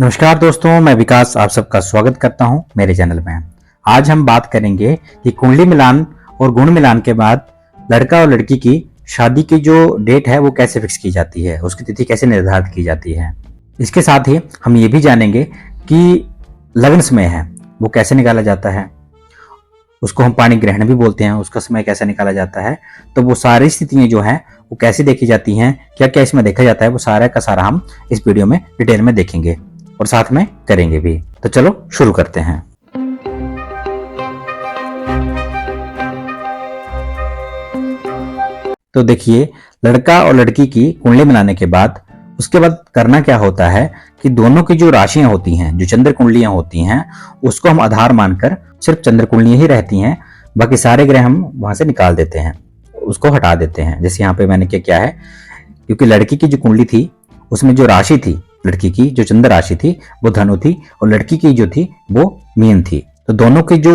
नमस्कार दोस्तों, मैं विकास आप सबका स्वागत करता हूं मेरे चैनल में। आज हम बात करेंगे कि कुंडली मिलान और गुण मिलान के बाद लड़का और लड़की की शादी की जो डेट है वो कैसे फिक्स की जाती है, उसकी तिथि कैसे निर्धारित की जाती है। इसके साथ ही हम ये भी जानेंगे कि लग्न समय है वो कैसे निकाला जाता है, उसको हम पाणी ग्रहण भी बोलते हैं, उसका समय कैसे निकाला जाता है। तो वो सारी स्थितियां जो हैं वो कैसे देखी जाती हैं, क्या क्या इसमें देखा जाता है, वो सारा का सारा हम इस वीडियो में डिटेल में देखेंगे और साथ में करेंगे भी। तो चलो शुरू करते हैं। तो देखिए, लड़का और लड़की की कुंडली बनाने के बाद उसके बाद करना क्या होता है कि दोनों की जो राशियां होती हैं, जो चंद्र कुंडलियां होती हैं, उसको हम आधार मानकर सिर्फ चंद्र कुंडलियां ही रहती हैं, बाकी सारे ग्रह हम वहां से निकाल देते हैं, उसको हटा देते हैं। जैसे यहाँ पे मैंने क्या किया है, क्योंकि लड़की की जो कुंडली थी उसमें जो राशि थी, लड़की की जो चंद्र राशि थी वो धनु थी और लड़की की जो थी वो मीन थी। तो दोनों के जो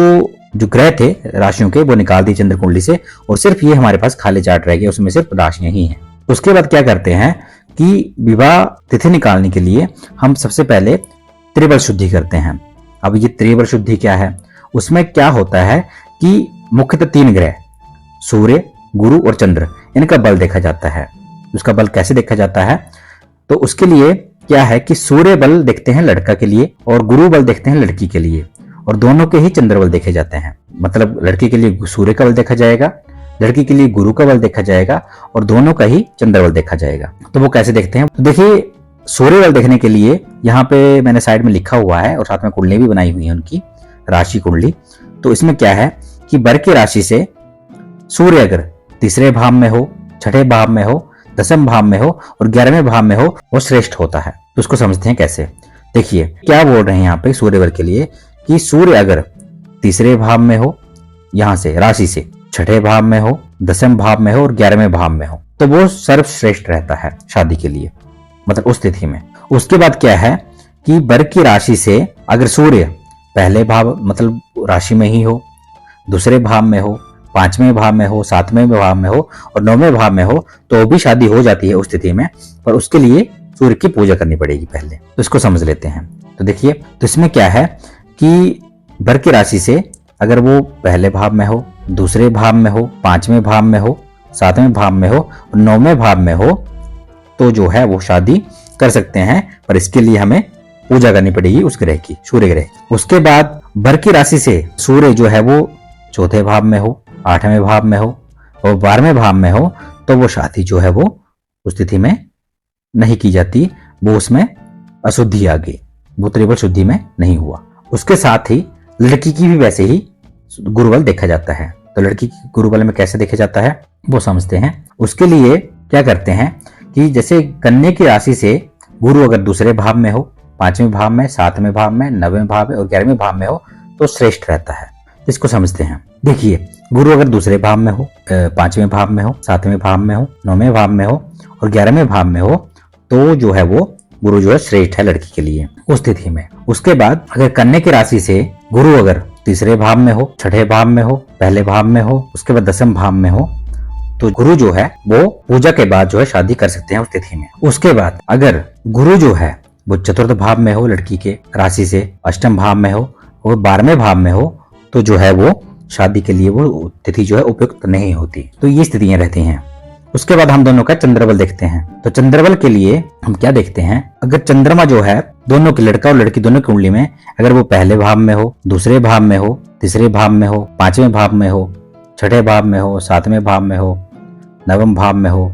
ग्रह थे राशियों के वो निकाल दिए चंद्र कुंडली से और सिर्फ ये हमारे पास खाली चार्ट रह गया, उसमें सिर्फ राशियां ही हैं। उसके बाद क्या करते हैं कि विवाह तिथि निकालने के लिए हम सबसे पहले त्रिबल शुद्धि करते हैं। अब ये त्रिबल शुद्धि क्या है, उसमें क्या होता है कि मुख्यतः 3 ग्रह सूर्य, गुरु और चंद्र, इनका बल देखा जाता है। उसका बल कैसे देखा जाता है, तो उसके लिए क्या है कि सूर्य बल देखते हैं लड़का के लिए और गुरु बल देखते हैं लड़की के लिए, और दोनों के ही चंद्र बल देखे जाते हैं। मतलब लड़की के लिए सूर्य का बल देखा जाएगा, लड़की के लिए गुरु का बल देखा जाएगा और दोनों का ही चंद्र बल देखा जाएगा। तो वो कैसे देखते हैं, तो देखिए सूर्य बल देखने के लिए यहाँ पे मैंने साइड में लिखा हुआ है और साथ में कुंडली भी बनाई हुई है उनकी, राशि कुंडली। तो इसमें क्या है कि वर की राशि से सूर्य अगर तीसरे भाव में हो, छठे भाव में हो, 10वें भाव में हो और 11वें भाव में हो, वो श्रेष्ठ होता है। तो उसको समझते हैं कैसे। देखिए क्या बोल रहे हैं यहाँ पे सूर्यवर के लिए कि सूर्य अगर तीसरे भाव में हो, यहां से राशि से छठे भाव में हो, 10वें भाव में हो और 11वें भाव में हो, तो वो सर्वश्रेष्ठ रहता है शादी के लिए, मतलब उस तिथि में। उसके बाद क्या है कि वर की राशि से अगर सूर्य पहले भाव मतलब राशि में ही हो, दूसरे भाव में हो, 5वें भाव में हो, 7वें भाव में हो और 9वें भाव में हो, तो भी शादी हो जाती है उस स्थिति में, पर उसके लिए सूर्य की पूजा करनी पड़ेगी पहले। तो इसको समझ लेते हैं। तो देखिए, तो इसमें क्या है कि वर की राशि से अगर वो पहले भाव में हो, दूसरे भाव में हो, 5वें भाव में हो, 7वें भाव में हो और 9वें भाव में हो, तो जो है वो शादी कर सकते हैं, पर इसके लिए हमें पूजा करनी पड़ेगी उस ग्रह की, सूर्य ग्रह। उसके बाद वर की राशि से सूर्य जो है वो चौथे भाव में हो, 8वें भाव में हो और 12वें भाव में हो, तो वो शादी जो है वो उस तिथि में नहीं की जाती, वो उसमें अशुद्धि आ गई, वो त्रिबल शुद्धि में नहीं हुआ। उसके साथ ही लड़की की भी वैसे ही गुरुबल देखा जाता है। तो लड़की की गुरुबल में कैसे देखा जाता है वो समझते हैं। उसके लिए क्या करते हैं कि जैसे कन्या की राशि से गुरु अगर दूसरे भाव में हो, 5वें भाव में, 7वें भाव में, 9वें भाव में और 11वें भाव में हो, तो श्रेष्ठ रहता है। इसको समझते हैं। देखिए, गुरु अगर दूसरे भाव में हो, 5वें भाव में हो, 7वें भाव में हो, 9वें भाव में हो और 11वें भाव में हो, तो जो है वो गुरु जो है श्रेष्ठ है लड़की के लिए उस स्थिति में। उसके बाद अगर कन्या की राशि से गुरु अगर तीसरे भाव में हो, छठे भाव में हो, पहले भाव में हो, उसके बाद 10वें भाव में हो, तो गुरु जो है वो पूजा के बाद जो है शादी कर सकते हैं उस तिथि में। उसके बाद अगर गुरु जो है वो चतुर्थ भाव में हो, लड़की के राशि से 8वें भाव में हो और 12वें भाव में हो, तो जो है वो शादी के लिए वो तिथि जो है उपयुक्त नहीं होती। तो ये स्थितियां रहती हैं। उसके बाद हम दोनों का चंद्रबल देखते हैं। तो चंद्रबल के लिए हम क्या देखते हैं, अगर चंद्रमा जो है दोनों की, लड़का और लड़की दोनों की कुंडली में, अगर वो पहले भाव में हो, दूसरे भाव में हो, तीसरे भाव में हो, 5वें भाव में हो, छठे भाव में हो, 7वें भाव में हो, 9वें भाव में हो,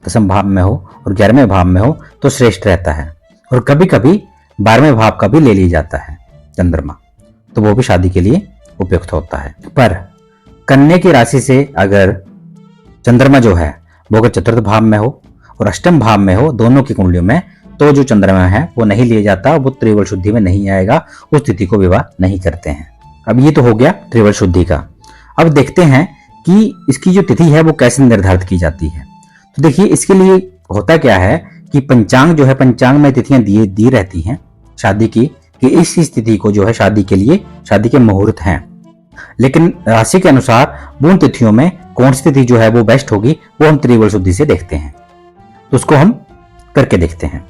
10वें भाव में हो और 11वें भाव में हो, तो श्रेष्ठ रहता है। और कभी कभी 12वें भाव का भी ले लिया जाता है चंद्रमा, तो वो भी शादी के लिए उपयुक्त होता है। पर कन्या की राशि से अगर चंद्रमा जो है वो अगर चतुर्थ भाव में हो और 8वें भाव में हो दोनों की कुंडलियों में, तो जो चंद्रमा है वो नहीं लिया जाता, वो त्रिबल शुद्धि में नहीं आएगा, उस तिथि को विवाह नहीं करते हैं। अब ये तो हो गया त्रिबल शुद्धि का। अब देखते हैं कि इसकी जो तिथि है वो कैसे निर्धारित की जाती है। तो देखिए, इसके लिए होता क्या है कि पंचांग जो है, पंचांग में तिथियां दी रहती हैं शादी की, कि इस तिथि को जो है शादी के लिए, शादी के मुहूर्त हैं, लेकिन राशि के अनुसार उन तिथियों में कौन सी तिथि जो है वो बेस्ट होगी, वो हम त्रिबल शुद्धि से देखते हैं। तो उसको हम करके देखते हैं।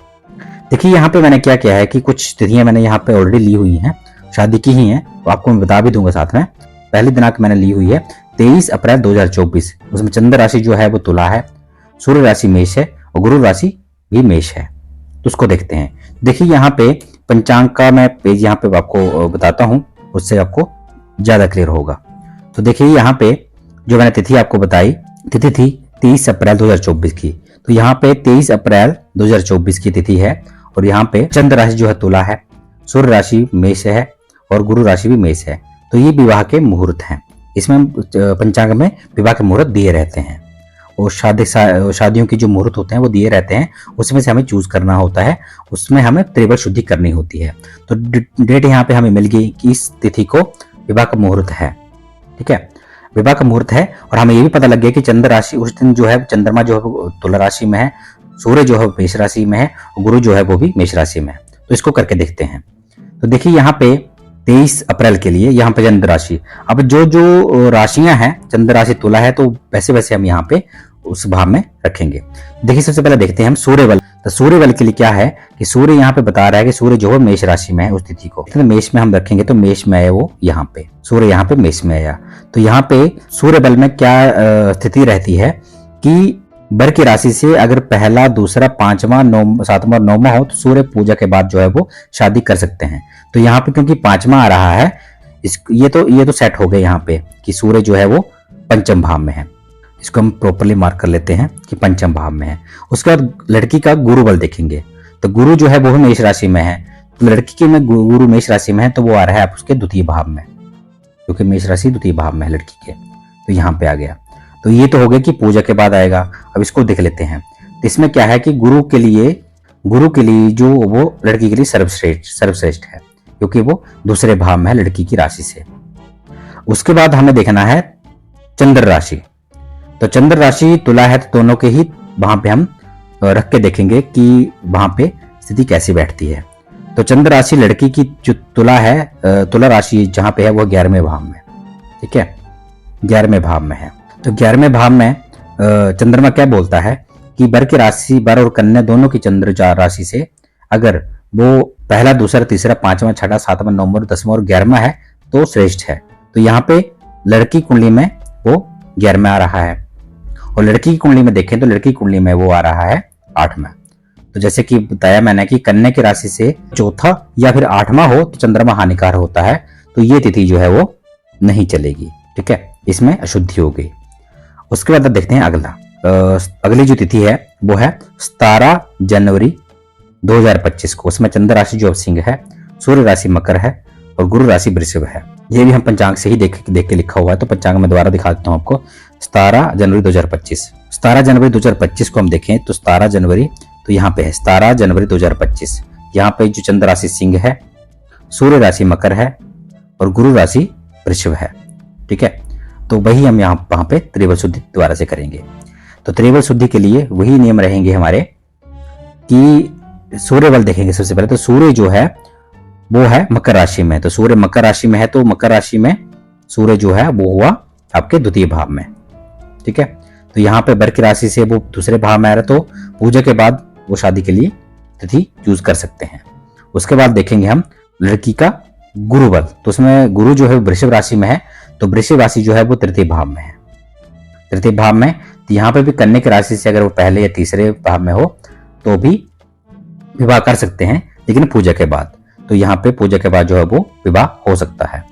देखिए यहाँ पे मैंने क्या किया है कि कुछ तिथियां मैंने यहाँ पे ऑलरेडी ली हुई हैं, शादी की ही हैं, तो आपको मैं बता भी दूंगा साथ में। पहली दिनांक मैंने ली हुई है 23 अप्रैल 2024। उसमें चंद्र राशि जो है वो तुला है, सूर्य राशि मेष है और गुरु राशि भी मेष है। तो उसको देखते हैं। देखिए यहाँ पे पंचांग का मैं पेज यहाँ पे आपको बताता हूँ, उससे आपको ज्यादा क्लियर होगा। तो देखिए यहाँ पे जो मैंने तिथि आपको बताई, तिथि थी 23 अप्रैल 2024 की। तो यहाँ पे 23 अप्रैल 2024 की तिथि है और यहाँ पे चंद्र राशि जो है तुला है, सूर्य राशि मेष है और गुरु राशि भी मेष है। तो ये विवाह के मुहूर्त हैं। इसमें पंचांग में विवाह के मुहूर्त दिए रहते हैं और शादियों की जो मुहूर्त होते हैं वो दिए रहते हैं, उसमें से हमें चूज करना होता है, उसमें हमें त्रिवल शुद्धि करनी होती है। तो डेट यहाँ पे हमें मिल गई कि इस तिथि को विवाह का मुहूर्त है। ठीक है, विवाह का मुहूर्त है और हमें ये भी पता लग गया कि चंद्र राशि उस दिन जो है, चंद्रमा जो है तुला राशि में है, सूर्य जो है मेष राशि में है और गुरु जो है वो भी मेष राशि में है। तो इसको करके देखते हैं। तो देखिए यहाँ पे 23 अप्रैल के लिए यहाँ पे चंद्र राशि, अब जो जो राशियां हैं, चंद्र राशि तुला है तो वैसे वैसे हम यहाँ पे उस भाव में रखेंगे। देखिए सबसे पहले देखते हैं हम सूर्य बल। तो सूर्य बल के लिए क्या है कि सूर्य यहाँ पे बता रहा है कि सूर्य जो है मेष राशि में है उस तिथि को, तो मेष में हम रखेंगे तो मेष में है वो, यहाँ पे सूर्य यहाँ पे मेष में आया। तो यहाँ पे सूर्य बल में क्या स्थिति रहती है कि बर की राशि से अगर पहला, दूसरा, पांचवा, सातवां, नौवां हो तो सूर्य पूजा के बाद जो है वो शादी कर सकते हैं। तो यहाँ पे क्योंकि पांचवा आ रहा है, ये तो सेट हो गए यहाँ पे कि सूर्य जो है वो पंचम भाव में है। इसको हम प्रॉपर्ली मार्क कर लेते हैं कि पंचम भाव में है। उसके बाद लड़की का गुरु बल देखेंगे। तो गुरु जो है वो मेष राशि में है, तो लड़की के में गुरु मेष राशि में है तो वो आ रहा है उसके द्वितीय भाव में, क्योंकि मेष राशि द्वितीय भाव में है लड़की के। तो यहाँ पे आ गया। तो ये तो हो गया कि पूजा के बाद आएगा। अब इसको देख लेते हैं। तो इसमें क्या है कि गुरु के लिए जो वो लड़की के लिए सर्वश्रेष्ठ है, क्योंकि वो दूसरे भाव में है लड़की की राशि से। उसके बाद हमें देखना है चंद्र राशि। तो चंद्र राशि तुला है तो दोनों के ही वहां पे हम रख के देखेंगे कि वहां पे स्थिति कैसी बैठती है। तो चंद्र राशि लड़की की जो तुला है, तुला राशि जहां पे है वो 11वें भाव में। ठीक है, 11वें भाव में है। तो 11वें भाव में चंद्रमा क्या बोलता है कि बर की राशि, बर और कन्या दोनों की चंद्र राशि से अगर वो पहला, दूसरा, तीसरा, पांचवा, छठा, सातवां, नौवां, 10वां और 11वां है तो श्रेष्ठ है। तो यहाँ पे लड़की कुंडली में वो 11वां आ रहा है और लड़की की कुंडली में देखें तो लड़की कुंडली में वो आ रहा है 8वां। तो जैसे कि बताया मैंने कि कन्या की राशि से चौथा या फिर 8वां हो तो चंद्रमा हानिकार होता है, तो ये तिथि जो है वो नहीं चलेगी। ठीक है, इसमें अशुद्धि हो गई। उसके बाद देखते हैं अगली जो तिथि है वो है 17 जनवरी 2025 को। उसमें चंद्र राशि जो सिंह है, सूर्य राशि मकर है और गुरु राशि वृषभ है। ये भी हम पंचांग से ही देख के लिखा हुआ है, तो पंचांग में दोबारा दिखा देता हूं आपको। 17 जनवरी 2025, 17 जनवरी 2025 को हम देखें तो 17 जनवरी तो यहाँ पे है 17 जनवरी 2025। यहाँ पे जो चंद्र राशि सिंह है, सूर्य राशि मकर है और गुरु राशि वृषभ है। ठीक है, तो वही हम वहां पे त्रिवल शुद्धि दोबारा से करेंगे। तो त्रिवल शुद्धि के लिए वही नियम रहेंगे हमारे कि सूर्य बल देखेंगे सबसे पहले। तो सूर्य जो है वो है मकर राशि में, तो सूर्य मकर राशि में है तो मकर राशि में सूर्य जो है वो हुआ आपके द्वितीय भाव में। ठीक है, तो यहाँ पे बर की राशि से वो दूसरे भाव में आ रहा है, तो पूजा के बाद वो शादी के लिए तिथि चूज कर सकते हैं। उसके बाद देखेंगे हम लड़की का गुरु बल। तो उसमें गुरु जो है वृषभ राशि में है, तो वृषभ राशि जो है वो तृतीय भाव में है। तृतीय भाव में तो यहाँ पे भी कन्या की राशि से अगर वो पहले या तीसरे भाव में हो तो भी विवाह कर सकते हैं, लेकिन पूजा के बाद। तो यहाँ पे पूजा के बाद जो है वो विवाह हो सकता है।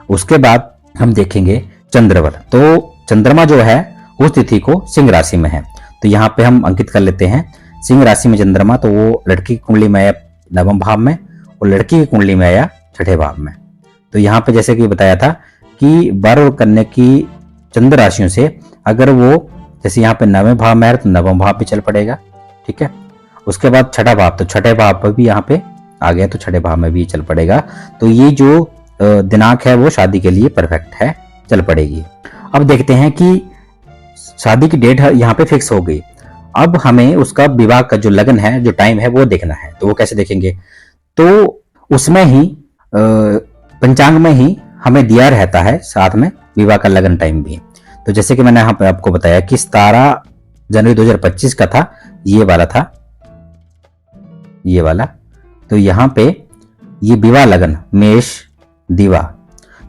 उसके बाद हम देखेंगे चंद्र बल। तो चंद्रमा जो है उस तिथि को सिंह राशि में है, तो यहाँ पे हम अंकित कर लेते हैं सिंह राशि में चंद्रमा। तो वो लड़की की कुंडली में आया 9वें भाव में और लड़की की कुंडली में आया 6ठे भाव में। तो यहाँ पे जैसे कि बताया था कि वर और कन्या की चंद्र राशियों से अगर वो जैसे यहाँ पे 9वें भाव में है तो 9वां भाव भी चल पड़ेगा। ठीक है, उसके बाद 6ठा भाव, तो 6ठे भाव पर भी यहाँ पे आ गया तो 6ठे भाव में भी चल पड़ेगा। तो ये जो दिनांक है वो शादी के लिए परफेक्ट है, चल पड़ेगी। अब देखते हैं कि शादी की डेट यहाँ पे फिक्स हो गई। अब हमें उसका विवाह का जो लगन है, जो टाइम है वो देखना है। तो वो कैसे देखेंगे, तो उसमें ही पंचांग में ही हमें दिया रहता है साथ में विवाह का लगन टाइम भी। तो जैसे कि मैंने यहाँ पे आपको बताया कि 17 जनवरी 2025 का था, ये वाला था ये वाला। तो यहाँ पे ये विवाह लगन मेष दिवा,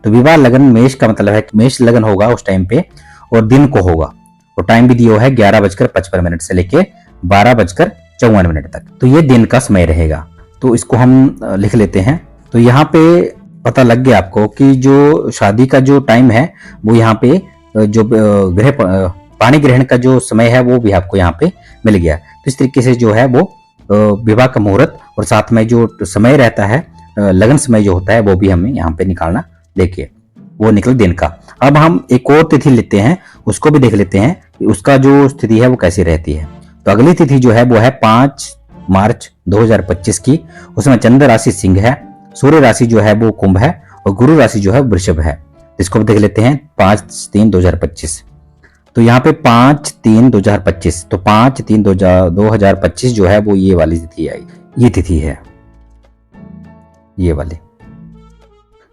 तो विवाह लगन मेष का मतलब है कि मेष लगन होगा उस टाइम पे और दिन को होगा, और टाइम भी दिया है 11:55 से लेके 12:54 तक। तो ये दिन का समय रहेगा। तो इसको हम लिख लेते हैं। तो यहाँ पे पता लग गया आपको कि जो शादी का जो टाइम है वो यहाँ पे जो ग्रह पाणी ग्रहण का जो समय है वो भी आपको यहाँ पे मिल गया। तो इस तरीके से जो है वो विवाह का मुहूर्त और साथ में जो समय रहता है लगन समय जो होता है वो भी हमें यहाँ पे निकालना। देखिए वो निकल दिन का। अब हम एक और तिथि लेते हैं, उसको भी देख लेते हैं कि उसका जो स्थिति है वो कैसी रहती है। तो अगली तिथि जो है वो है 5 मार्च 2025 की। उसमें चंद्र राशि सिंह है, सूर्य राशि जो है वो कुंभ है और गुरु राशि जो है वृषभ है। इसको देख लेते हैं 5-3-2025। तो यहाँ पे 5-3-2025, तो 5-3-2025 जो है वो ये वाली तिथि आई, ये तिथि है ये वाली।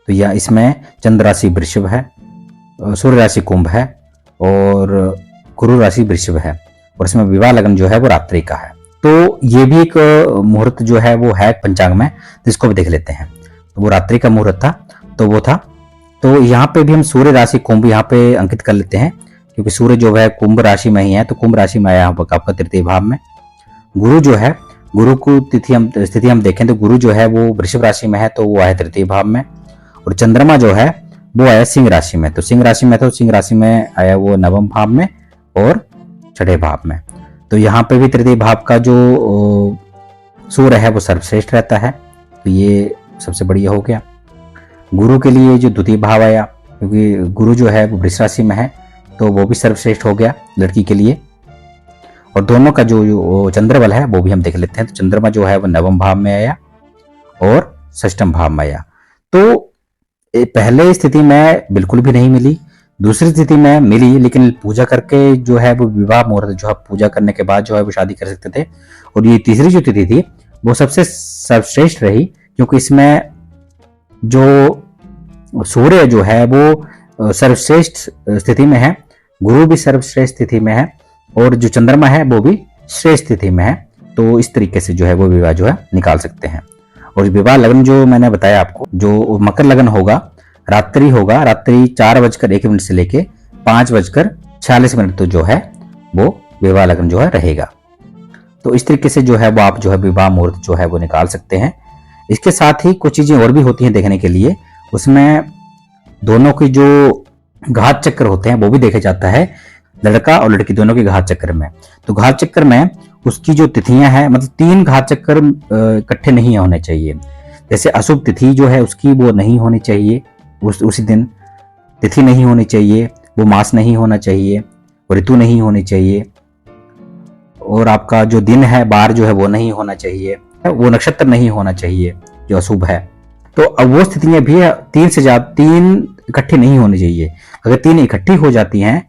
तो यह इसमें चंद्र राशि वृषभ है, सूर्य राशि कुंभ है और गुरु राशि वृषभ है, और इसमें विवाह लगन जो है वो रात्रि का है। तो ये भी एक मुहूर्त जो है वो है पंचांग में, तो इसको भी देख लेते हैं। तो वो रात्रि का मुहूर्त था, तो वो था। तो यहाँ पे भी हम सूर्य राशि कुंभ यहाँ पे अंकित कर लेते हैं, क्योंकि सूर्य जो है कुंभ राशि में ही है, तो कुंभ राशि में आया आपका तृतीय भाव में। गुरु जो है, गुरु को स्थिति हम देखें तो गुरु जो है वो वृषभ राशि में है, तो वो आया तृतीय भाव में। और चंद्रमा जो है वो आया सिंह राशि में, तो सिंह राशि में, तो सिंह राशि में आया वो नवम भाव में और छठे भाव में। तो यहाँ पे भी तृतीय भाव का जो सूर्य है वो सर्वश्रेष्ठ रहता है, तो ये सबसे बढ़िया हो गया। गुरु के लिए जो द्वितीय भाव आया, क्योंकि गुरु जो है वो वृष राशि में है, तो वो भी सर्वश्रेष्ठ हो गया लड़की के लिए। और दोनों का जो चंद्रबल है वो भी हम देख लेते हैं। तो चंद्रमा जो है वो नवम भाव में आया और षष्ठम भाव में आया। तो पहले स्थिति में बिल्कुल भी नहीं मिली, दूसरी स्थिति में मिली, लेकिन पूजा करके जो है वो विवाह मुहूर्त जो है पूजा करने के बाद जो है वो शादी कर सकते थे। और ये तीसरी जो तिथि थी वो सबसे सर्वश्रेष्ठ रही, क्योंकि इसमें जो सूर्य जो है वो सर्वश्रेष्ठ स्थिति में है, गुरु भी सर्वश्रेष्ठ स्थिति में है और जो चंद्रमा है वो भी श्रेष्ठ स्थिति में है। तो इस तरीके से जो है वो विवाह जो है निकाल सकते हैं। और विवाह लगन जो मैंने बताया आपको, जो मकर लगन होगा रात्रि होगा, रात्रि 4:01 से लेके 5:46 तो जो है वो विवाह लगन जो है रहेगा। तो इस तरीके से जो है वो आप जो है विवाह मुहूर्त जो है वो निकाल सकते हैं। इसके साथ ही कुछ चीजें और भी होती हैं देखने के लिए, उसमें दोनों की जो घात चक्र होते हैं वो भी देखा जाता है, लड़का और लड़की दोनों के घात चक्र में। तो घात चक्र में उसकी जो तिथियां हैं, मतलब 3 घात चक्र इकट्ठे नहीं होने चाहिए। जैसे अशुभ तिथि जो है उसकी वो नहीं होनी चाहिए, उसी दिन तिथि नहीं होनी चाहिए, वो मास नहीं होना चाहिए, वो ऋतु नहीं होनी चाहिए, और आपका जो दिन है बार जो है वो नहीं होना चाहिए, वो नक्षत्र नहीं होना चाहिए जो अशुभ है। तो अब वो स्थितियां भी 3 से ज्यादा 3 इकट्ठी नहीं होनी चाहिए। अगर 3 इकट्ठी हो जाती हैं